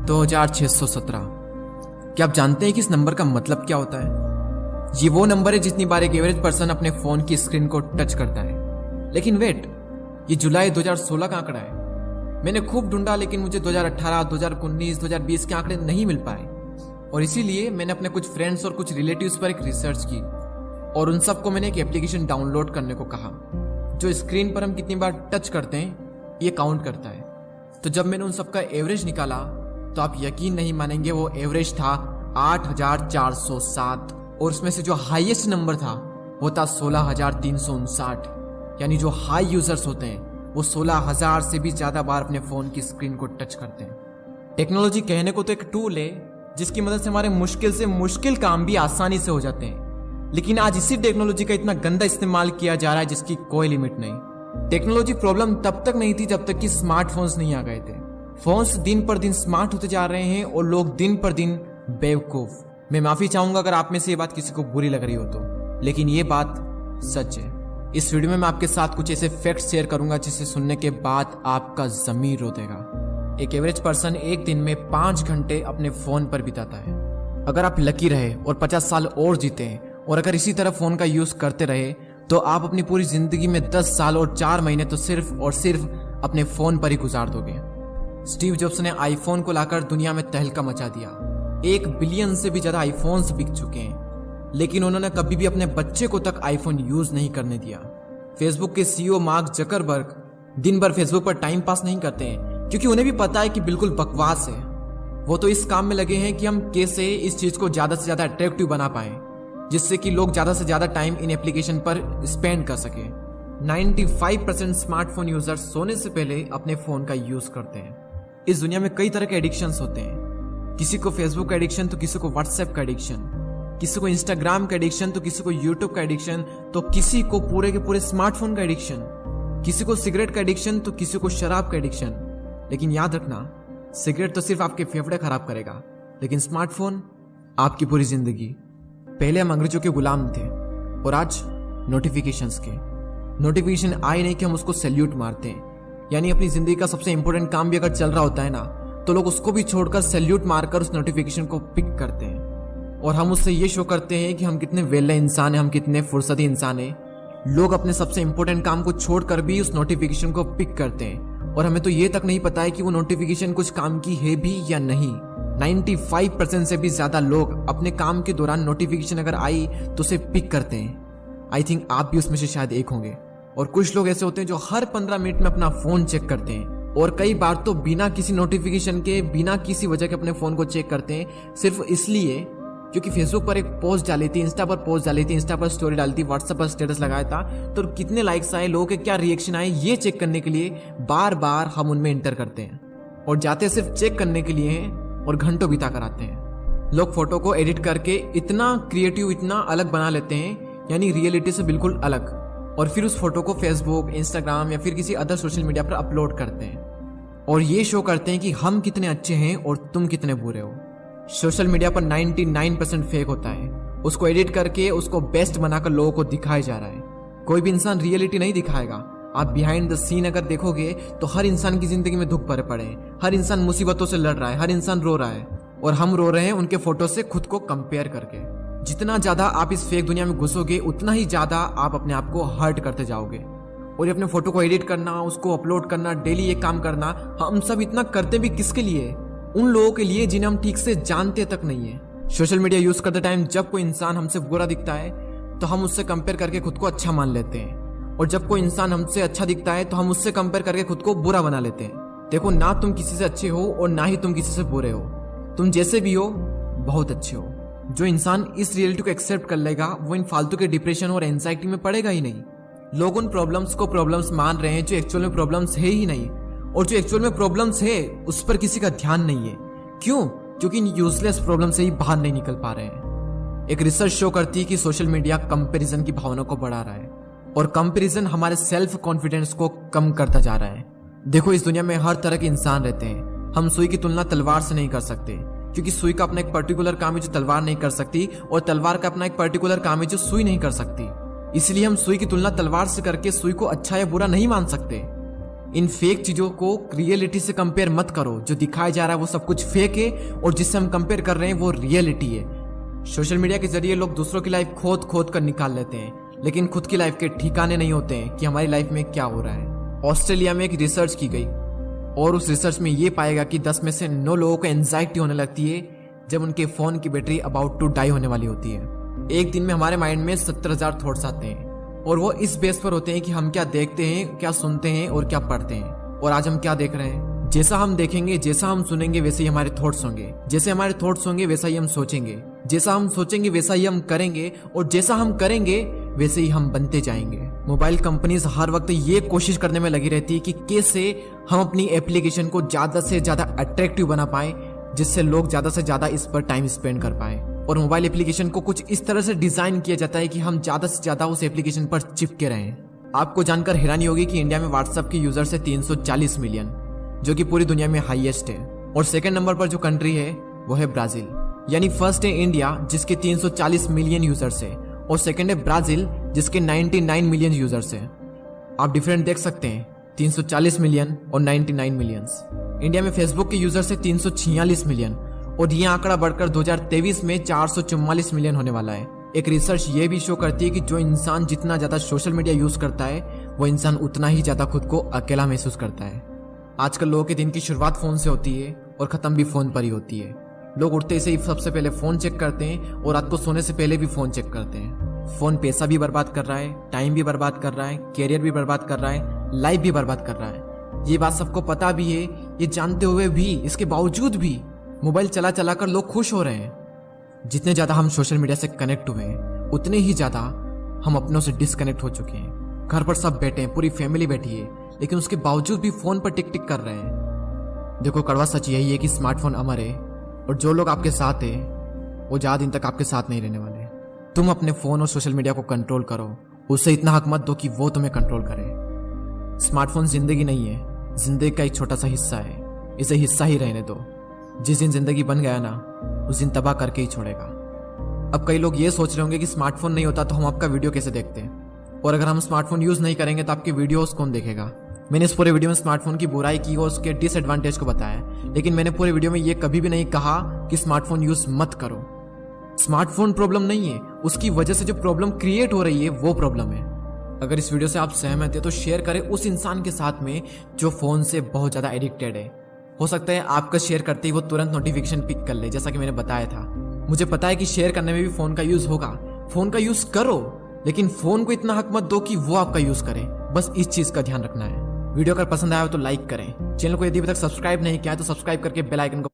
2617। क्या आप जानते हैं कि इस नंबर का मतलब क्या होता है? ये वो नंबर है जितनी बार एक एवरेज पर्सन अपने फोन की स्क्रीन को टच करता है। लेकिन वेट, ये जुलाई 2016 का आंकड़ा है। मैंने खूब ढूंढा लेकिन मुझे 2018, 2019, 2020 के आंकड़े नहीं मिल पाए और इसीलिए मैंने अपने कुछ फ्रेंड्स और कुछ रिलेटिव्स पर एक रिसर्च की और उन सबको मैंने एक एप्लीकेशन डाउनलोड करने को कहा जो स्क्रीन पर हम कितनी बार टच करते हैं ये काउंट करता है। तो जब मैंने उन सबका एवरेज निकाला तो आप यकीन नहीं मानेंगे, वो एवरेज था 8407 और उसमें से जो हाईएस्ट नंबर था वो था 16359। यानी जो हाई यूजर्स होते हैं वो 16000 से भी ज्यादा बार अपने फोन की स्क्रीन को टच करते हैं। टेक्नोलॉजी कहने को तो एक टूल है जिसकी मदद से हमारे मुश्किल से मुश्किल काम भी आसानी से हो जाते हैं, लेकिन आज इसी टेक्नोलॉजी का इतना गंदा इस्तेमाल किया जा रहा है जिसकी कोई लिमिट नहीं। टेक्नोलॉजी प्रॉब्लम तब तक नहीं थी जब तक कि स्मार्टफोन्स नहीं आ गए थे। फोन्स दिन पर दिन स्मार्ट होते जा रहे हैं और लोग दिन पर दिन बेवकूफ। मैं माफी चाहूंगा अगर आप में से ये बात किसी को बुरी लग रही हो तो, लेकिन ये बात सच है। इस वीडियो में मैं आपके साथ कुछ ऐसे फैक्ट्स शेयर करूंगा जिसे सुनने के बाद आपका ज़मीर रो देगा। एक एवरेज पर्सन एक दिन में 5 घंटे अपने फोन पर बिताता है। अगर आप लकी रहे और 50 साल और जीते हैं और अगर इसी तरह फोन का यूज करते रहे तो आप अपनी पूरी जिंदगी में 10 साल और 4 महीने तो सिर्फ और सिर्फ अपने फोन पर ही गुजार दोगे। स्टीव जॉब्स ने आईफोन को लाकर दुनिया में तहलका मचा दिया। 1 बिलियन से भी ज्यादा आईफोन्स बिक चुके हैं, लेकिन उन्होंने कभी भी अपने बच्चे को तक आईफोन यूज नहीं करने दिया। फेसबुक के सीईओ मार्क जकरबर्ग दिन भर फेसबुक पर टाइम पास नहीं करते हैं क्योंकि उन्हें भी पता है कि बिल्कुल बकवास है। वो तो इस काम में लगे हैं कि हम कैसे इस चीज को ज्यादा से ज्यादा अट्रैक्टिव बना पाए जिससे कि लोग ज्यादा से ज्यादा टाइम इन एप्लीकेशन पर स्पेंड कर सके। 95% स्मार्टफोन यूजर सोने से पहले अपने फोन का यूज करते हैं। इस दुनिया में कई तरह के एडिक्शंस होते हैं। किसी को फेसबुक का एडिक्शन तो किसी को व्हाट्सएप का एडिक्शन, किसी को इंस्टाग्राम का एडिक्शन तो किसी को यूट्यूब का एडिक्शन, तो किसी को पूरे के पूरे स्मार्टफोन का एडिक्शन, किसी को सिगरेट का एडिक्शन तो किसी को शराब का एडिक्शन। लेकिन याद रखना, सिगरेट तो सिर्फ आपके फेफड़े खराब करेगा, लेकिन स्मार्टफोन आपकी पूरी जिंदगी। पहले हम अंग्रेजों के गुलाम थे और आज नोटिफिकेशंस के। नोटिफिकेशन आए नहीं कि हम उसको सैल्यूट मारते हैं। यानी अपनी जिंदगी का सबसे इंपॉर्टेंट काम भी अगर चल रहा होता है ना तो लोग उसको भी छोड़कर सैल्यूट मारकर उस नोटिफिकेशन को पिक करते हैं और हम उससे ये शो करते हैं कि हम कितने वेले इंसान हैं, हम कितने फुर्सती इंसान हैं। लोग अपने सबसे इंपॉर्टेंट काम को छोड़कर भी उस नोटिफिकेशन को पिक करते हैं और हमें तो ये तक नहीं पता है कि वो नोटिफिकेशन कुछ काम की है भी या नहीं। 95% से भी ज्यादा लोग अपने काम के दौरान नोटिफिकेशन अगर आई तो उसे पिक करते हैं। आई थिंक आप भी उसमें से शायद एक होंगे। और कुछ लोग ऐसे होते हैं जो हर 15 मिनट में अपना फोन चेक करते हैं और कई बार तो बिना किसी नोटिफिकेशन के, बिना किसी वजह के अपने फोन को चेक करते हैं, सिर्फ इसलिए क्योंकि फेसबुक पर एक पोस्ट डाली थी, इंस्टा पर पोस्ट डाली थी, इंस्टा पर स्टोरी डाली थी, व्हाट्सएप पर स्टेटस लगाया था तो कितने लाइक्स आए, लोगों के क्या रिएक्शन आए, ये चेक करने के लिए बार बार हम उनमें एंटर करते हैं और जाते सिर्फ चेक करने के लिए हैं और घंटों बिता कर आते हैं। लोग फोटो को एडिट करके इतना क्रिएटिव, इतना अलग बना लेते हैं, यानी रियलिटी से बिल्कुल अलग, और फिर उस फोटो को फेसबुक, इंस्टाग्राम या फिर किसी अदर सोशल मीडिया पर अपलोड करते हैं और ये शो करते हैं कि हम कितने अच्छे हैं और तुम कितने बुरे हो। सोशल मीडिया पर 99% फेक होता है। उसको एडिट करके उसको बेस्ट बनाकर लोगों को दिखाया जा रहा है। कोई भी इंसान रियलिटी नहीं दिखाएगा। आप बिहाइंड द सीन अगर देखोगे तो हर इंसान की जिंदगी में दुख भरे पड़े हैं, हर इंसान मुसीबतों से लड़ रहा है, हर इंसान रो रहा है और हम रो रहे हैं उनके फोटो से खुद को कंपेयर करके। जितना ज्यादा आप इस फेक दुनिया में घुसोगे उतना ही ज्यादा आप अपने आप को हर्ट करते जाओगे। और ये अपने फोटो को एडिट करना, उसको अपलोड करना, डेली ये काम करना, हम सब इतना करते भी किसके लिए? उन लोगों के लिए जिन्हें हम ठीक से जानते तक नहीं है। सोशल मीडिया यूज करते टाइम जब कोई इंसान हमसे बुरा दिखता है तो हम उससे कंपेयर करके खुद को अच्छा मान लेते हैं और जब कोई इंसान हमसे अच्छा दिखता है तो हम उससे कंपेयर करके खुद को बुरा बना लेते हैं। देखो, ना तुम किसी से अच्छे हो और ना ही तुम किसी से बुरे हो। तुम जैसे भी हो बहुत अच्छे हो। जो इंसान इस रियलिटी को एक्सेप्ट कर लेगा वो इन फालतू के डिप्रेशन और एंजाइटी में पड़ेगा ही नहीं। लोग उन प्रॉब्लम्स को प्रॉब्लम्स मान रहे हैं जो एक्चुअल में प्रॉब्लम्स है ही नहीं, और जो एक्चुअल में प्रॉब्लम्स है उस पर किसी का ध्यान नहीं है। क्यों? क्योंकि इन यूजलेस प्रॉब्लम से ही बाहर नहीं निकल पा रहे हैं। एक रिसर्च शो करती है कि सोशल मीडिया कंपैरिजन की भावना को बढ़ा रहा है और कंपैरिजन हमारे सेल्फ कॉन्फिडेंस को कम करता जा रहा है। देखो, इस दुनिया में हर तरह के इंसान रहते हैं। हम सुई की तुलना तलवार से नहीं कर सकते क्योंकि सुई का अपना एक पर्टिकुलर काम है जो तलवार नहीं कर सकती और तलवार का अपना एक पर्टिकुलर काम है जो सुई नहीं कर सकती। इसलिए हम सुई की तुलना तलवार से करके सुई को अच्छा या बुरा नहीं मान सकते। इन फेक चीजों को रियलिटी से कंपेयर मत करो। जो दिखाया जा रहा है वो सब कुछ फेक है और जिससे हम कंपेयर कर रहे हैं वो रियलिटी है। सोशल मीडिया के जरिए लोग दूसरों की लाइफ खोद खोद कर निकाल लेते हैं, लेकिन खुद की लाइफ के ठिकाने नहीं होते हैं कि हमारी लाइफ में क्या हो रहा है। ऑस्ट्रेलिया में एक रिसर्च की गई और उस रिसर्च में ये पाएगा कि 10 में से 9 लोगों को एंजाइटी होने लगती है जब उनके फोन की बैटरी अबाउट टू डाई होने वाली होती है। एक दिन में हमारे माइंड में 70,000 थॉट्स आते हैं और वो इस बेस पर होते हैं कि हम क्या देखते हैं, क्या सुनते हैं और क्या पढ़ते हैं। और आज हम क्या देख रहे हैं? जैसा हम देखेंगे, जैसा हम सुनेंगे, वैसे ही हमारे थॉट्स होंगे। जैसे हमारे थॉट्स होंगे वैसा ही हम सोचेंगे, जैसा हम सोचेंगे वैसा ही हम करेंगे और जैसा हम करेंगे वैसे ही हम बनते जाएंगे। मोबाइल कंपनीज हर वक्त ये कोशिश करने में लगी रहती है कि कैसे हम अपनी एप्लीकेशन को ज्यादा से ज्यादा अट्रैक्टिव बना पाए, जिससे लोग ज्यादा से ज्यादा इस पर टाइम स्पेंड कर पाए। और मोबाइल एप्लीकेशन को कुछ इस तरह से डिजाइन किया जाता है कि हम ज्यादा से ज्यादा उस एप्लीकेशन पर चिपके रहें। आपको जानकर हैरानी होगी कि इंडिया में व्हाट्सएप के यूजर्स है 340 मिलियन, जो कि पूरी दुनिया में हाईएस्ट है। और सेकंड नंबर पर जो कंट्री है वो है ब्राजील। यानी फर्स्ट है इंडिया जिसके 340 मिलियन यूजर्स है और सेकंड है ब्राजील जिसके 99 मिलियन यूजर्स है। आप डिफरेंट देख सकते हैं, 340 मिलियन और 99 मिलियंस। इंडिया में फेसबुक के यूजर्स है 346 मिलियन और ये आंकड़ा बढ़कर 2023 में 444 मिलियन होने वाला है। एक रिसर्च ये भी शो करती है कि जो इंसान जितना ज्यादा सोशल मीडिया यूज करता है वो इंसान उतना ही ज्यादा खुद को अकेला महसूस करता है। आजकल लोगों के दिन की शुरुआत फोन से होती है और खत्म भी फोन पर ही होती है। लोग उठते से ही सबसे पहले फोन चेक करते हैं और रात को सोने से पहले भी फोन चेक करते हैं। फोन पैसा भी बर्बाद कर रहा है, टाइम भी बर्बाद कर रहा है, कैरियर भी बर्बाद कर रहा है, लाइफ भी बर्बाद कर रहा है। ये बात सबको पता भी है। ये जानते हुए भी, इसके बावजूद भी मोबाइल चला चला कर लोग खुश हो रहे हैं। जितने ज्यादा हम सोशल मीडिया से कनेक्ट हुए हैं उतने ही ज्यादा हम अपनों से डिस्कनेक्ट हो चुके हैं। घर पर सब बैठे हैं, पूरी फैमिली बैठी है, लेकिन उसके बावजूद भी फोन पर टिक टिक कर रहे हैं। देखो, कड़वा सच यही है कि स्मार्टफोन अमर है और जो लोग आपके साथ है वो ज्यादा दिन तक आपके साथ नहीं रहने वाले। तुम अपने फोन और सोशल मीडिया को कंट्रोल करो, उससे इतना हक मत दो कि वो तुम्हें कंट्रोल करे। स्मार्टफोन जिंदगी नहीं है, जिंदगी का एक छोटा सा हिस्सा है, इसे हिस्सा ही रहने दो। जिस दिन जिंदगी बन गया ना, उस दिन तबाह करके ही छोड़ेगा। अब कई लोग ये सोच रहे होंगे कि स्मार्टफोन नहीं होता तो हम आपका वीडियो कैसे देखते हैं, और अगर हम स्मार्टफोन यूज नहीं करेंगे तो आपके वीडियोस कौन देखेगा। मैंने इस पूरे वीडियो में स्मार्टफोन की बुराई की और उसके डिसएडवांटेज को बताया, लेकिन मैंने पूरे वीडियो में ये कभी भी नहीं कहा कि स्मार्टफोन यूज मत करो। स्मार्टफोन प्रॉब्लम नहीं है, उसकी वजह से जो प्रॉब्लम क्रिएट हो रही है वो प्रॉब्लम है। अगर इस वीडियो से आप सहमत है तो शेयर करें उस इंसान के साथ में जो फोन से बहुत ज्यादा एडिक्टेड है। हो सकता है आपका शेयर करते ही वो तुरंत नोटिफिकेशन पिक कर ले, जैसा कि मैंने बताया था। मुझे पता है कि शेयर करने में भी फोन का यूज होगा, फोन का यूज करो, लेकिन फोन को इतना हक मत दो कि वो आपका यूज करे। बस इस चीज का ध्यान रखना है। वीडियो अगर पसंद आया हो तो लाइक करें। चैनल को यदि अभी तक सब्सक्राइब नहीं किया है तो सब्सक्राइब करके बेल आइकन को